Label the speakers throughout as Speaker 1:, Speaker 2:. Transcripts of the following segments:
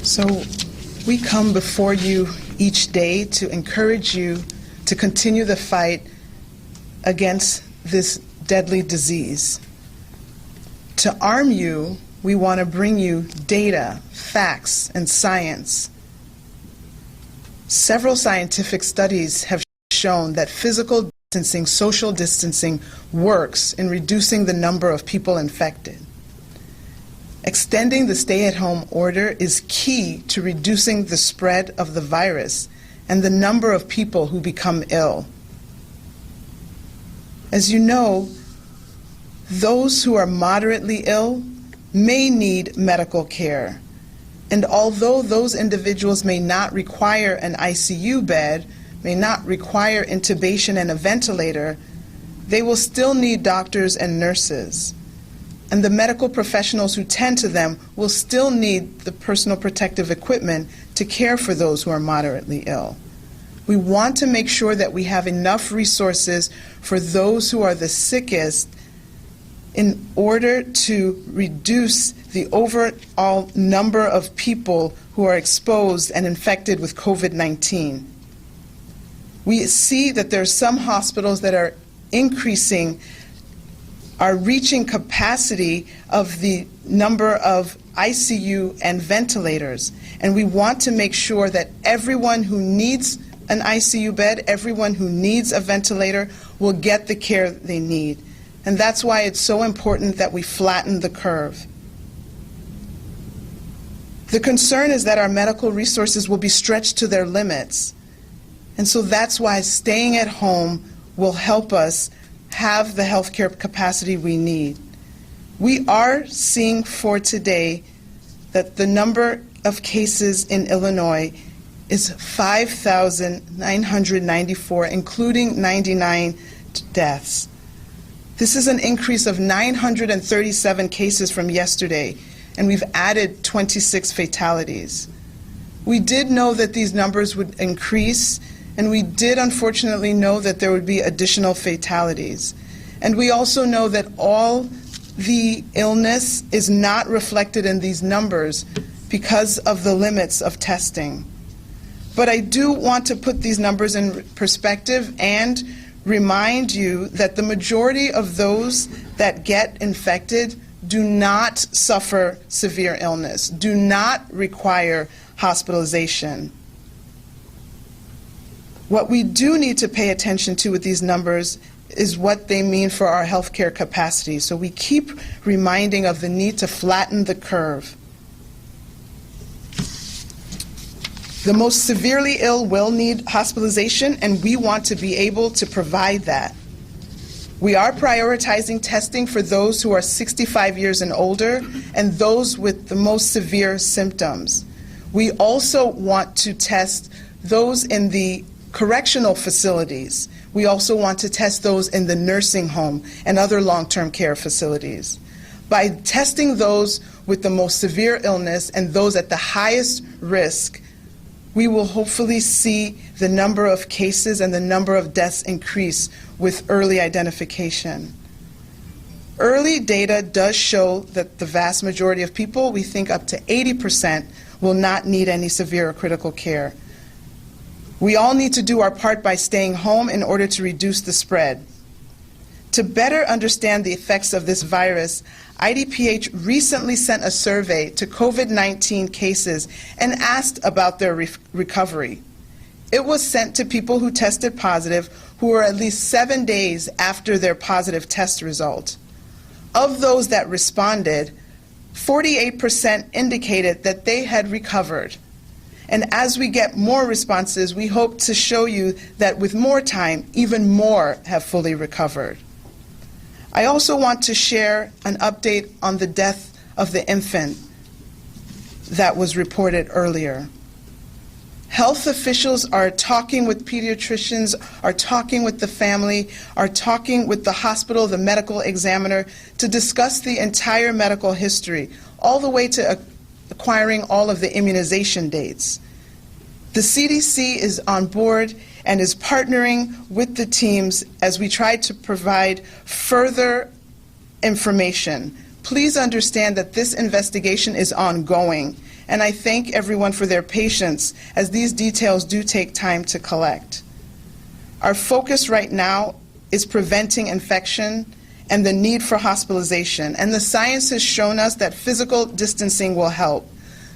Speaker 1: So we come before you each day to encourage you to continue the fight against this deadly disease. To arm you, we want to bring you data, facts, and science. Several scientific studies have shown that physical distancing, social distancing, works in reducing the number of people infected. Extending the stay-at-home order is key to reducing the spread of the virus and the number of people who become ill. As you know, those who are moderately ill may need medical care. And although those individuals may not require an ICU bed, may not require intubation and a ventilator, they will still need doctors and nurses. And the medical professionals who tend to them will still need the personal protective equipment to care for those who are moderately ill. We want to make sure that we have enough resources for those who are the sickest in order to reduce the overall number of people who are exposed and infected with COVID-19. We see that there are some hospitals that are reaching capacity of the number of ICU and ventilators. And we want to make sure that everyone who needs an ICU bed, everyone who needs a ventilator, will get the care they need. And that's why it's so important that we flatten the curve. The concern is that our medical resources will be stretched to their limits. And so that's why staying at home will help us have the healthcare capacity we need. We are seeing for today that the number of cases in Illinois is 5,994, including 99 deaths. This is an increase of 937 cases from yesterday, and we've added 26 fatalities. We did know that these numbers would increase, and we did unfortunately know that there would be additional fatalities. And we also know that all the illness is not reflected in these numbers because of the limits of testing. But I do want to put these numbers in perspective and remind you that the majority of those that get infected do not suffer severe illness, do not require hospitalization. What we do need to pay attention to with these numbers is what they mean for our healthcare capacity. So we keep reminding of the need to flatten the curve. The most severely ill will need hospitalization, and we want to be able to provide that. We are prioritizing testing for those who are 65 years and older and those with the most severe symptoms. We also want to test those in the correctional facilities. We also want to test those in the nursing home and other long-term care facilities. By testing those with the most severe illness and those at the highest risk, we will hopefully see the number of cases and the number of deaths increase with early identification. Early data does show that the vast majority of people, we think up to 80%, will not need any severe or critical care. We all need to do our part by staying home in order to reduce the spread. To better understand the effects of this virus, IDPH recently sent a survey to COVID-19 cases and asked about their recovery. It was sent to people who tested positive who were at least 7 days after their positive test result. Of those that responded, 48% indicated that they had recovered. And as we get more responses, we hope to show you that with more time, even more have fully recovered. I also want to share an update on the death of the infant that was reported earlier. Health officials are talking with pediatricians, are talking with the family, are talking with the hospital, the medical examiner, to discuss the entire medical history, all the way to acquiring all of the immunization dates. The CDC is on board and is partnering with the teams as we try to provide further information. Please understand that this investigation is ongoing, and I thank everyone for their patience, as these details do take time to collect. Our focus right now is preventing infection and the need for hospitalization, and the science has shown us that physical distancing will help.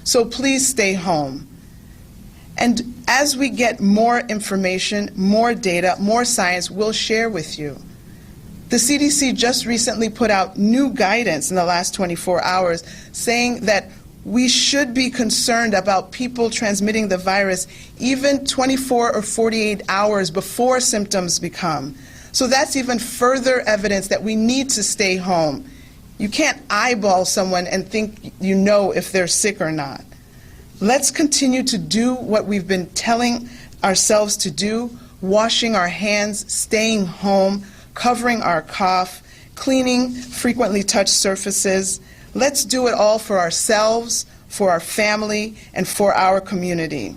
Speaker 1: So please stay home. And as we get more information, more data, more science, we'll share with you. The CDC just recently put out new guidance in the last 24 hours saying that we should be concerned about people transmitting the virus even 24 or 48 hours before symptoms become. So that's even further evidence that we need to stay home. You can't eyeball someone and think you know if they're sick or not. Let's continue to do what we've been telling ourselves to do, washing our hands, staying home, covering our cough, cleaning frequently touched surfaces. Let's do it all for ourselves, for our family, and for our community.